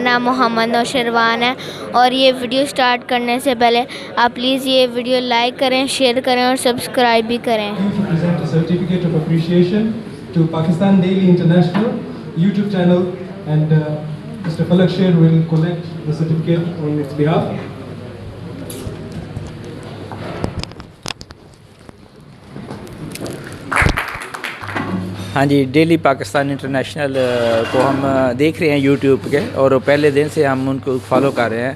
नाम मोहम्मद नौशरवान है और ये वीडियो स्टार्ट करने से पहले आप प्लीज़ ये वीडियो लाइक करें, शेयर करें और सब्सक्राइब भी करें। present a certificate of appreciation to Pakistan Daily International YouTube channel, and Mr. Falak Sher will collect the certificate on its behalf. हाँ जी, डेली पाकिस्तान इंटरनेशनल को हम देख रहे हैं यूट्यूब के, और पहले दिन से हम उनको फॉलो कर रहे हैं।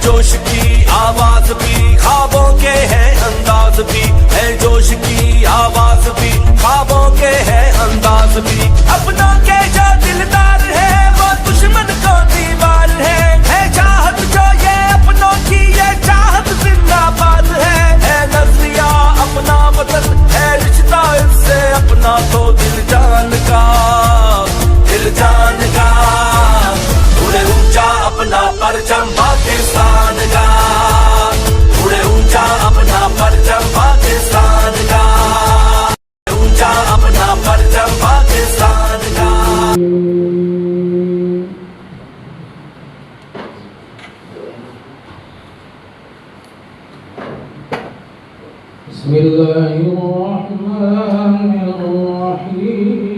जोश की आवाज भी ख्वाबों के हैं अंदाज भी है, जोश की आवाज भी ख्वाबों के हैं अंदाज भी। अपनों के जो दिलदार है वो दुश्मन को दीवार है चाहत जो ये अपनों की ये चाहत जिंदाबाद है नजरिया अपना वतन है रिश्ता इससे अपना तो दिल जान का उड़े ऊंचा अपना परचम पाकिस्तान का, उड़े ऊंचा अपना परचम पाकिस्तान का, ऊंचा अपना परचम पाकिस्तान का। बिस्मिल्लाहिर्रहमानिर्रहीम।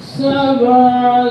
7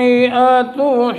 100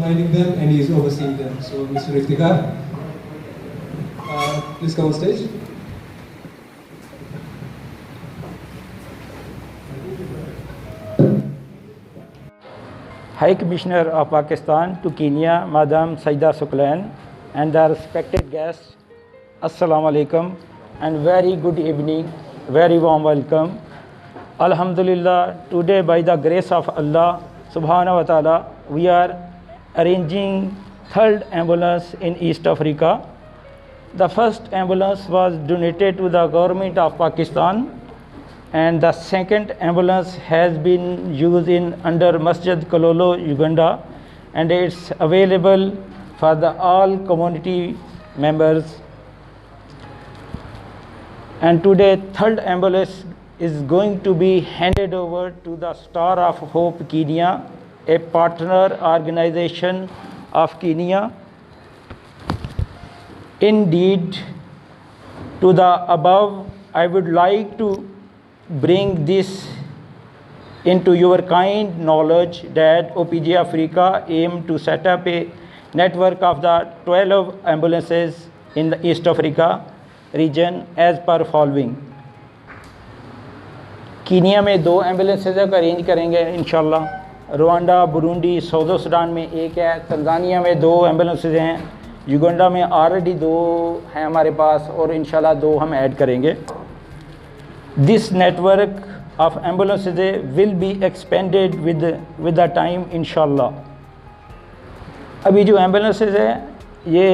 Minding them, and he is overseeing them. So, Mr. Iftikhar, please come on stage. High Commissioner of Pakistan to Kenya, Madam Saida Suklain, and the respected guests, Assalamu alaikum. and very good evening, very warm welcome. Alhamdulillah, today by the grace of Allah subhanahu wa ta'ala, we are arranging third ambulance in East Africa. The first ambulance was donated to the government of Pakistan, and the second ambulance has been used in under Masjid Kololo, Uganda, and it's available for the all community members. And today third ambulance is going to be handed over to the Star of Hope Kenya, a partner organization of Kenya. Indeed, to the above, I would like to bring this into your kind knowledge that OPG Africa aimed to set up a network of the 12 ambulances in the East Africa region as per following. Kenya में 2 ambulances का arrange करेंगे इंशाल्लाह, Rwanda, Burundi, Saudi Sudan में 1 है, Tanzania में 2 ambulances हैं, Uganda में already 2 हैं हमारे पास और इंशाल्लाह 2 हम ऐड करेंगे. This network of ambulances will be expanded with the time इंशाल्लाह. अभी जो एम्बुलेंसेज है ये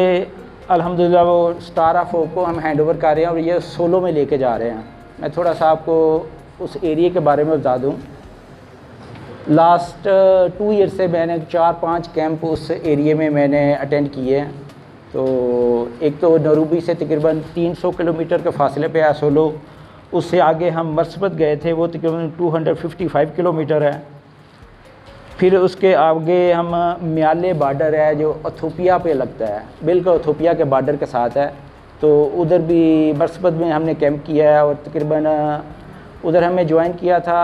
अल्हम्दुलिल्लाह वो स्टार ऑफ होप को हम हैंड ओवर कर रहे हैं और ये सोलो में लेके जा रहे हैं. मैं थोड़ा सा आपको उस एरिया के बारे में बता दूं. लास्ट 2 ईयर से मैंने 4-5 कैंप उस एरिया में मैंने अटेंड किए हैं. तो एक तो नरूबी से तकरीबन 300 किलोमीटर के फासले पे है सोलो. उससे आगे हम मरसबत गए थे, वो तकरीबन 255 किलोमीटर है. फिर उसके आगे हम म्याले बॉर्डर है जो इथियोपिया पे लगता है, बिल्कुल इथियोपिया के बॉर्डर के साथ है. तो उधर भी मरसबत में हमने कैंप किया है और तकरीबन उधर हमें ज्वाइन किया था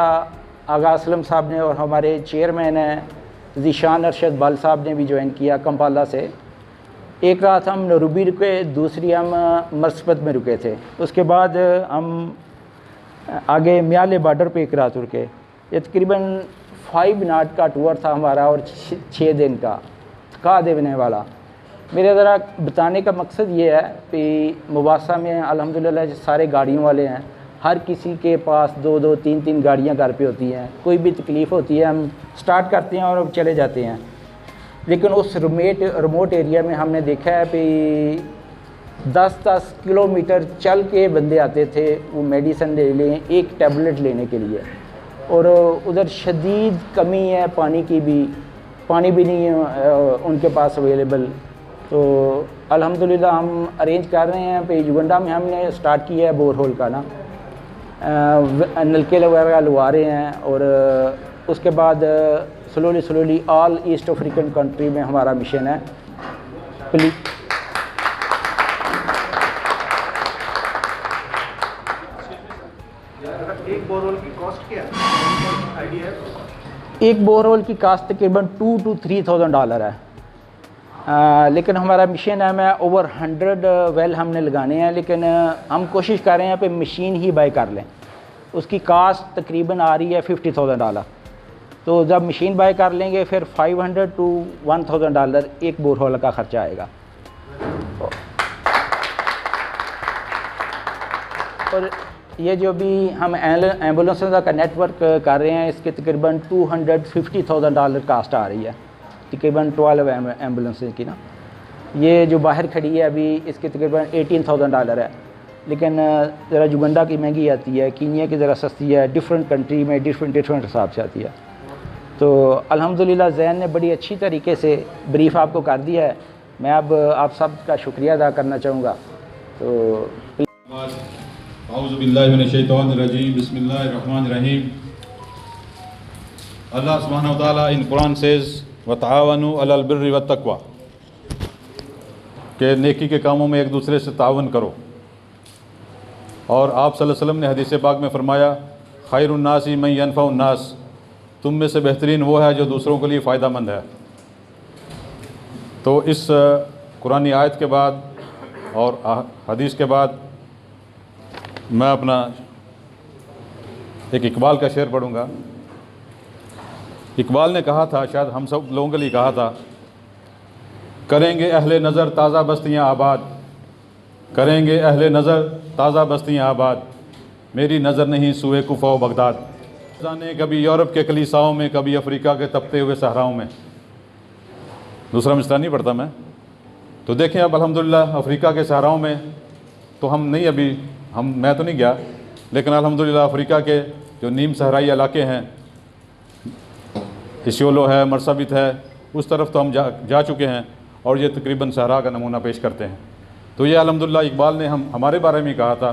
आगा असलम साहब ने और हमारे चेयरमैन हैं ज़ीशान अरशद बाल साहब ने भी ज्वाइन किया कंपाला से. एक रात हम नरूबी रुके, दूसरी हम मरसबत में रुके थे. उसके बाद हम आगे म्याले बॉर्डर पे एक रात रुके. ये तकरीबन 5 नाट का टूर था हमारा और 6 दिन का थका देने वाला. मेरे ज़रा बताने का मकसद ये है कि मुबासा में अल्हम्दुलिल्लाह सारे गाड़ियों वाले हैं, हर किसी के पास 2-2, 3-3 गाड़ियाँ घर पे होती हैं. कोई भी तकलीफ़ होती है हम स्टार्ट करते हैं और चले जाते हैं. लेकिन उस रिमोट एरिया में हमने देखा है कि 10-10 किलोमीटर चल के बंदे आते थे वो मेडिसिन ले लें, एक टैबलेट लेने के लिए. और उधर शदीद कमी है पानी की भी, पानी भी नहीं है उनके पास अवेलेबल. तो अल्हम्दुलिल्लाह हम अरेंज कर रहे हैं. पे युगांडा में हमने स्टार्ट किया है बोरहोल का ना, नलके वगैरह लगा रहे हैं. और उसके बाद slowly all east African country में हमारा मिशन है. प्लीज़ एक बोरहोल की कॉस्ट क्या है, आइडिया है? एक बोरहोल की कास्ट तकरीबन $2,000 to $3,000 है. लेकिन हमारा मिशन है मैं ओवर 100 वेल हमने लगाने हैं. लेकिन हम कोशिश कर रहे हैं पे मशीन ही बाय कर लें. उसकी कास्ट तकरीबन आ रही है $50,000. तो जब मशीन बाय कर लेंगे फिर $500 to $1,000 एक बोरहोल का ख़र्चा आएगा. और ये जो भी हम एम्बुलेंस का नेटवर्क कर रहे हैं इसके तकरीबन $250,000 कास्ट आ रही है. तकरीबन 12 एम्बुलेंस की ना, ये जो बाहर खड़ी है अभी इसके तकरीबन $18,000 है. लेकिन ज़रा युगांडा की महंगी आती है, कीनिया की ज़रा सस्ती है. डिफरेंट कंट्री में डिफरेंट हिसाब से आती है. तो अल्हम्दुलिल्लाह ज़ैन ने बड़ी अच्छी तरीके से ब्रीफ आपको कर दिया है. मैं अब आप सब का शुक्रिया अदा करना चाहूँगा. तो औज़ुबिल्लाहिमिनश्शैतानिर्रजीम, बिस्मिल्लाहिर्रहमानिर्रहीम. Allah subhanahu wa ta'ala in Quran says वतावनु अलल बिर्रि वत्तक़वा, के नेकी के कामों में एक दूसरे से तावन करो. और आप सल्लल्लाहु अलैहि वसल्लम ने हदीस पाक में फरमाया खैरुन्नासी मन यनफ़उन्नास, तुम में से बेहतरीन वो है जो दूसरों के लिए फ़ायदा मंद है. तो इस कुरानी आयत के बाद और हदीस के बाद मैं अपना एक इकबाल का शेर पढ़ूँगा. इकबाल ने कहा था, शायद हम सब लोगों के लिए कहा था, करेंगे अहले नज़र ताज़ा बस्तियाँ आबाद, करेंगे अहले नज़र ताज़ा बस्तियाँ आबाद, मेरी नज़र नहीं सूए कुफा व बगदाद। जाने कभी यूरोप के कलीसाओं में, कभी अफ्रीका के तपते हुए सहराओं में। दूसरा मिसरा नहीं पढ़ता मैं। तो देखें अब अल्हम्दुलिल्लाह अफ्रीका के सहराओं में तो हम नहीं, अभी मैं तो नहीं गया, लेकिन अल्हम्दुलिल्लाह अफ्रीका के जो नीम सहराई इलाके हैं, इसियोलो है, मरसाबित है, उस तरफ तो हम जा चुके हैं और ये तकरीबन सहरा का नमूना पेश करते हैं। तो ये अल्हम्दुलिल्लाह इकबाल ने हमारे बारे में कहा था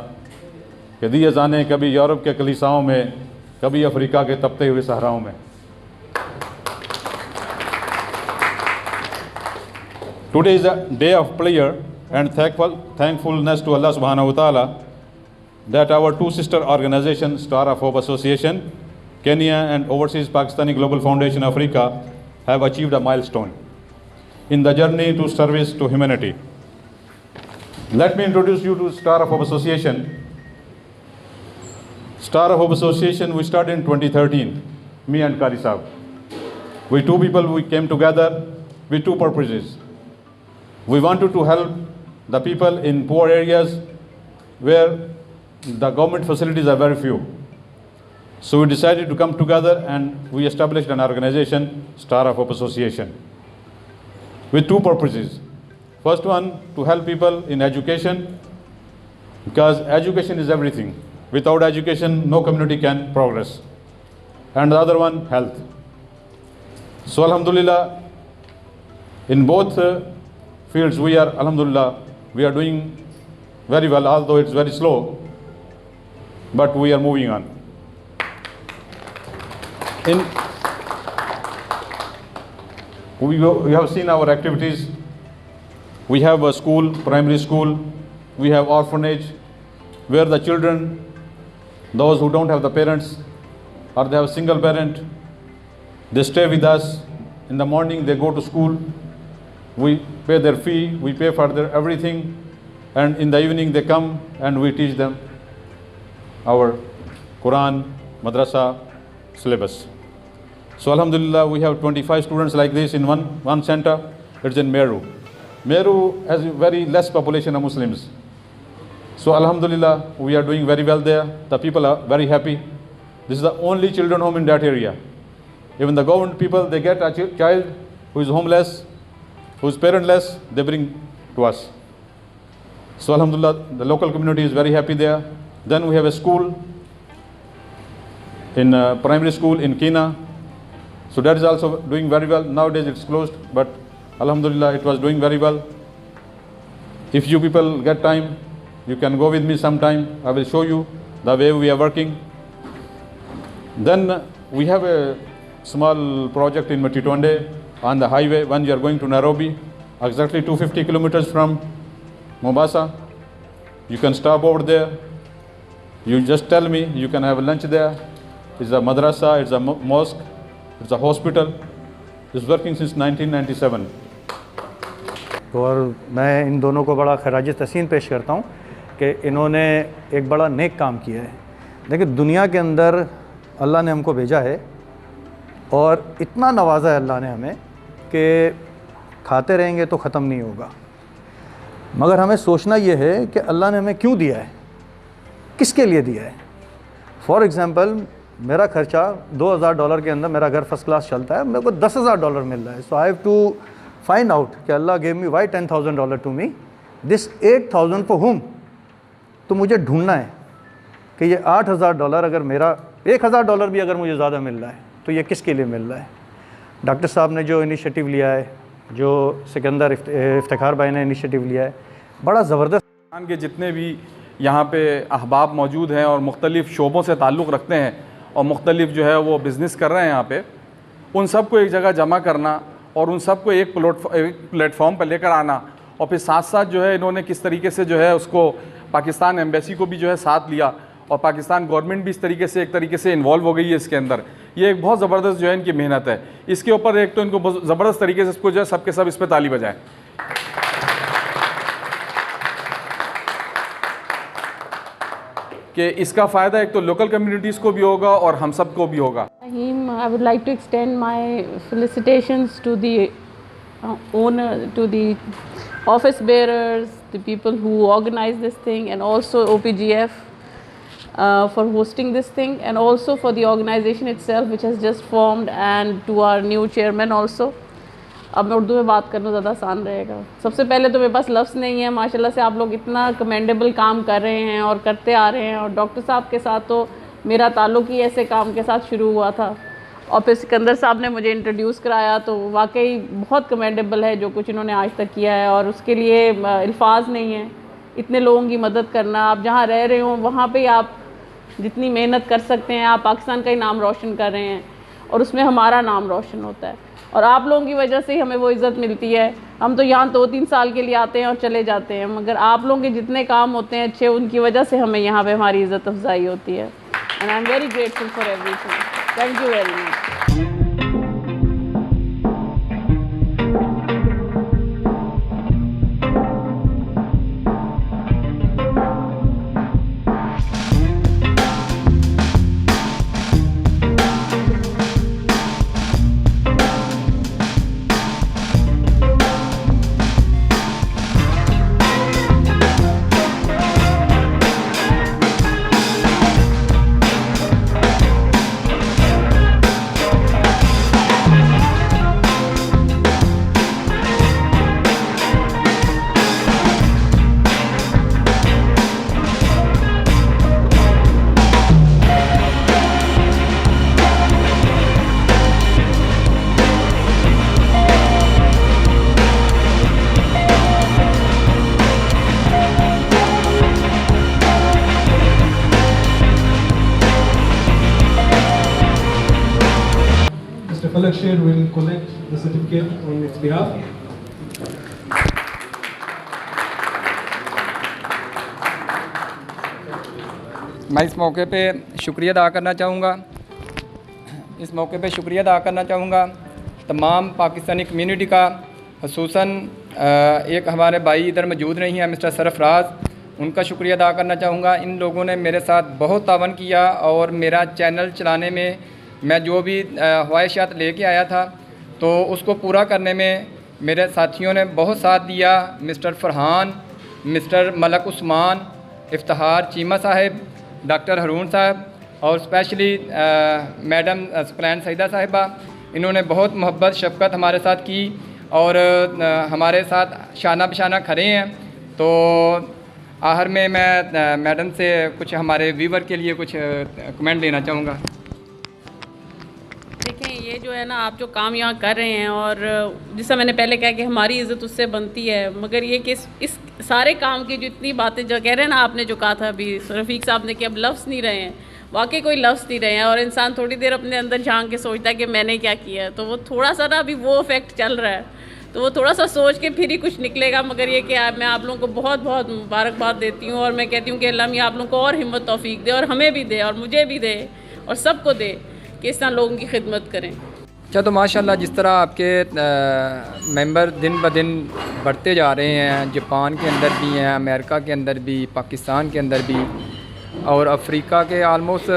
कि दिए जाने कभी यूरोप के कलीसाओं में, कभी अफ्रीका के तपते हुए सहराओं में। Today is a day of prayer and thankfulness to Allah subhanahu wa ta'ala that our two sister organizations, Star of Hope Association, Kenya and Overseas Pakistani Global Foundation Africa, have achieved a milestone in the journey to service to humanity. Let me introduce you to Star of Hope Association. Star of Hope Association, we started in 2013, me and Qari Saab. We two people, we came together with two purposes. We wanted to help the people in poor areas where the government facilities are very few. So we decided to come together and we established an organization, Star of Hope Association, with two purposes. First one, to help people in education, because education is everything. Without education, no community can progress. And the other one, health. So alhamdulillah, in both fields we are, alhamdulillah, we are doing very well, although it's very slow, but we are moving on. We have seen our activities. We have a school, primary school, we have orphanage, where the children, those who don't have the parents, or they have single parent, they stay with us. In the morning they go to school, we pay their fee, we pay for their everything, and in the evening they come and we teach them our Quran, madrasa, syllabus. So alhamdulillah, we have 25 students like this in one center. It's in Meru. Meru has very less population of Muslims. So alhamdulillah, we are doing very well there. The people are very happy. This is the only children home in that area. Even the government people, they get a child who is homeless, who is parentless, they bring to us. So alhamdulillah, the local community is very happy there. Then we have a school, in primary school in Kina. So that is also doing very well. Nowadays it's closed, but alhamdulillah, it was doing very well. If you people get time, you can go with me sometime. I will show you the way we are working. Then we have a small project in Matitonde on the highway when you are going to Nairobi, exactly 250 kilometers from Mombasa. You can stop over there. You just tell me, you can have lunch there. It's a madrasa, it's a mosque, it's a hospital. It's working since 1997. और मैं इन दोनों को बड़ा खराज तहसीन पेश करता हूँ कि इन्होंने एक बड़ा नेक काम किया है। देखिए, दुनिया के अंदर अल्लाह ने हमको भेजा है और इतना नवाजा है अल्लाह ने हमें कि खाते रहेंगे तो ख़त्म नहीं होगा। मगर हमें सोचना ये है कि अल्लाह ने हमें क्यों दिया है, किसके लिए दिया है। फॉर एग्ज़ाम्पल, मेरा खर्चा $2000 के अंदर मेरा घर फर्स्ट क्लास चलता है, मेरे को $10,000 मिल रहा है। So I have to find out कि Allah gave me why $10,000 to me, this 8,000 for whom. तो मुझे ढूंढना है कि ये $8,000 अगर मेरा $1,000 भी अगर मुझे ज़्यादा मिल रहा है तो ये किसके लिए मिल रहा है। डॉक्टर साहब ने जो इनिशिएटिव लिया है, जो सिकंदर इफ्तिखार भाई ने इनिशिएटिव लिया है, बड़ा ज़बरदस्त। के जितने भी यहाँ पे अहबाब मौजूद हैं और मुख्तलिफ़ शोबों से ताल्लुक़ रखते हैं और मुख्तलिफ़ जो है वो बिज़नेस कर रहे हैं यहाँ पे, उन सब को एक जगह जमा करना और उन सब को एक प्लेटफॉर्म पर लेकर आना, और फिर साथ साथ जो है इन्होंने किस तरीके से जो है उसको पाकिस्तान एम्बेसी को भी जो है साथ लिया और पाकिस्तान गवर्नमेंट भी इस तरीके से एक तरीके से इन्वॉल्व हो गई है इसके अंदर। ये एक बहुत ज़बरदस्त जो है इनकी मेहनत है। इसके ऊपर एक तो इनको ज़बरदस्त तरीके से इसको जो है सबके सब इस पर ताली बजाएं कि इसका फ़ायदा एक तो लोकल कम्युनिटीज़ को भी होगा और हम सब को भी होगा। I would like to extend my felicitations to the owner, to the office bearers, the people who organize this thing, and also OPGF for hosting this thing, and also for the organization itself which has just formed, and to our new chairman also. अब मैं उर्दू में बात करना ज़्यादा आसान रहेगा। सबसे पहले तो मेरे पास लफ्ज़ नहीं है, माशाल्लाह से आप लोग इतना कमेंडेबल काम कर रहे हैं और करते आ रहे हैं, और डॉक्टर साहब के साथ तो मेरा ताल्लुक़ ही ऐसे काम के साथ शुरू हुआ था, और फिर सिकंदर साहब ने मुझे इंट्रोड्यूस कराया, तो वाकई बहुत कमेंडेबल है जो कुछ इन्होंने आज तक किया है, और उसके लिए अल्फाज नहीं है। इतने लोगों की मदद करना, आप जहाँ रह रहे हो वहाँ पे आप जितनी मेहनत कर सकते हैं, आप पाकिस्तान का ही नाम रोशन कर रहे हैं, और उसमें हमारा नाम रोशन होता है, और आप लोगों की वजह से ही हमें वो इज़्ज़त मिलती है। हम तो यहाँ 2-3 साल के लिए आते हैं और चले जाते हैं, मगर आप लोगों के जितने काम होते हैं अच्छे, उनकी वजह से हमें यहाँ पे हमारी इज़्ज़त अफजाई होती है। And I am very grateful for everything. Thank you very much. Falak Sher will collect the certificate on its behalf. मैं इस मौके पे शुक्रिया अदा करना चाहूँगा तमाम पाकिस्तानी कम्युनिटी का, ख़ुसूसन एक हमारे भाई इधर मौजूद नहीं है, मिस्टर सरफराज, उनका शुक्रिया अदा करना चाहूँगा। इन लोगों ने मेरे साथ बहुत तावन किया, और मेरा चैनल चलाने में मैं जो भी ख्वाहिशात लेके आया था तो उसको पूरा करने में मेरे साथियों ने बहुत साथ दिया। Mister Farhan, mister Malak Usman, Iftikhar Cheema sahib, doctor Haroon sahab, और स्पेशली मैडम सुकलैन सईदा साहिबा, इन्होंने बहुत मोहब्बत शफ़क़त हमारे साथ की और हमारे साथ शाना बशाना खड़े हैं। तो आखिर में मैं मैडम से कुछ हमारे व्यूवर के लिए कुछ कमेंट देना चाहूँगा। देखें, ये जो है ना, आप जो काम यहाँ कर रहे हैं, और जिससे मैंने पहले कहा कि हमारी इज़्ज़त उससे बनती है, मगर ये कि इस सारे काम की जो इतनी बातें जो कह रहे हैं ना, आपने जो कहा था अभी रफ़ीक साहब ने कि अब लफ्ज़ नहीं रहे हैं, वाकई कोई लफ्ज़ नहीं रहे हैं, और इंसान थोड़ी देर अपने अंदर झांक के सोचता है कि मैंने क्या किया है, तो वो थोड़ा सा ना अभी वो इफ़ेक्ट चल रहा है, तो वो थोड़ा सा सोच के फिर ही कुछ निकलेगा। मगर ये कि मैं आप लोगों को बहुत बहुत मुबारकबाद देती हूँ, और मैं कहती हूँ कि अल्लाह मियाँ आप लोगों को और हिम्मत तौफीक दे, और हमें भी दे, और मुझे भी दे, और सबको दे कि इस तरह लोगों की खिदमत करें। अच्छा, तो माशाल्लाह जिस तरह आपके मेंबर दिन ब दिन बढ़ते जा रहे हैं, जापान के अंदर भी हैं, अमेरिका के अंदर भी, पाकिस्तान के अंदर भी, और अफ्रीका के आलमोस्ट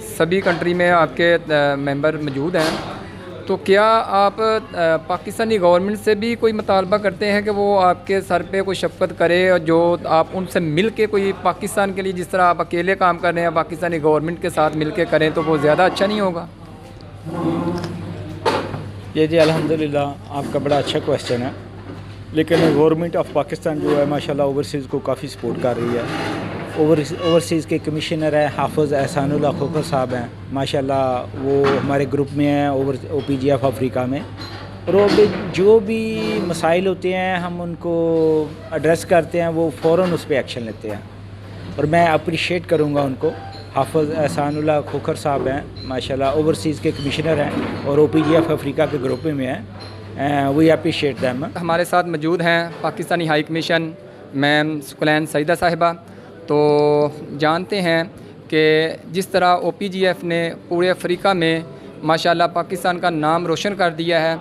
सभी कंट्री में आपके मेंबर मौजूद हैं, तो क्या आप पाकिस्तानी गवर्नमेंट से भी कोई मुतालबा करते हैं कि वो आपके सर पे कोई शफ़क़त करे, और जो आप उनसे मिल के कोई पाकिस्तान के लिए, जिस तरह आप अकेले काम कर रहे हैं, पाकिस्तानी गवर्नमेंट के साथ मिल के करें, तो वो ज़्यादा अच्छा नहीं होगा? ये जी अल्हम्दुलिल्लाह आपका बड़ा अच्छा क्वेश्चन है, लेकिन गवर्नमेंट ऑफ पाकिस्तान जो है माशाल्लाह ओवरसीज़ को काफ़ी सपोर्ट कर रही है। ओवरसीज़ के कमिश्नर हैं हाफ़िज़ एहसानुल्लाह खोखर साहब हैं, माशाल्लाह वो हमारे ग्रुप में हैं OPGF अफ्रीका में, और वो भी जो भी मसाइल होते हैं हम उनको एड्रेस करते हैं, वो फ़ौरन उस पर एक्शन लेते हैं, और मैं अप्रिशिएट करूँगा उनको। हाफ़िज़ एहसानुल्लाह खोखर साहब हैं माशाल्लाह, ओवरसीज़ के कमिश्नर हैं और OPGF अफ्रीका के ग्रुप में हैं, वी अप्रिशिएट दैम। हमारे साथ मौजूद हैं Pakistani high commission ma'am Saqlain Saeeda साहिबा। तो जानते हैं कि जिस तरह OPGF ने पूरे अफ्रीका में माशाल्लाह पाकिस्तान का नाम रोशन कर दिया है,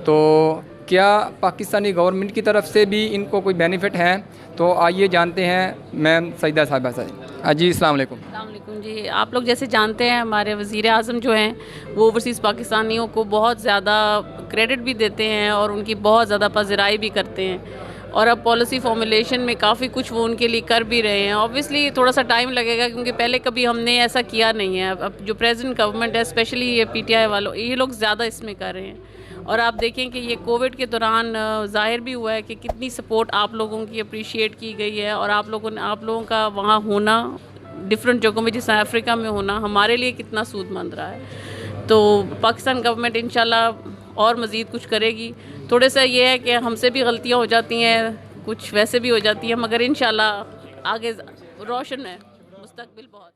तो क्या पाकिस्तानी गवर्नमेंट की तरफ से भी इनको कोई बेनिफिट हैं? तो आइए जानते हैं मैम सईदा साहिबा से। जी अस्सलाम वालेकुम। जी, आप लोग जैसे जानते हैं हमारे वज़ीर आज़म जो हैं वो ओवरसीज़ पाकिस्तानियों को बहुत ज़्यादा क्रेडिट भी देते हैं और उनकी बहुत ज़्यादा पज़िराई भी करते हैं, और अब पॉलिसी फॉर्मुलेशन में काफ़ी कुछ वो उनके लिए कर भी रहे हैं। ऑब्वियसली थोड़ा सा टाइम लगेगा क्योंकि पहले कभी हमने ऐसा किया नहीं है। अब जो प्रेजेंट गवर्नमेंट है, स्पेशली ये PTI वालों, ये लोग ज़्यादा इसमें कर रहे हैं। और आप देखें कि ये कोविड के दौरान ज़ाहिर भी हुआ है कि कितनी सपोर्ट आप लोगों की अप्रिशिएट की गई है, और आप लोगों का वहाँ होना डिफरेंट जगहों में, जैसे अफ्रीका में होना, हमारे लिए कितना सूदमंद रहा है। तो पाकिस्तान गवर्नमेंट इंशाल्लाह और मज़ीद कुछ करेगी। थोड़ा सा ये है कि हमसे भी गलतियाँ हो जाती हैं, कुछ वैसे भी हो जाती हैं, मगर इंशाल्लाह आगे रोशन है मुस्तकबिल बहुत।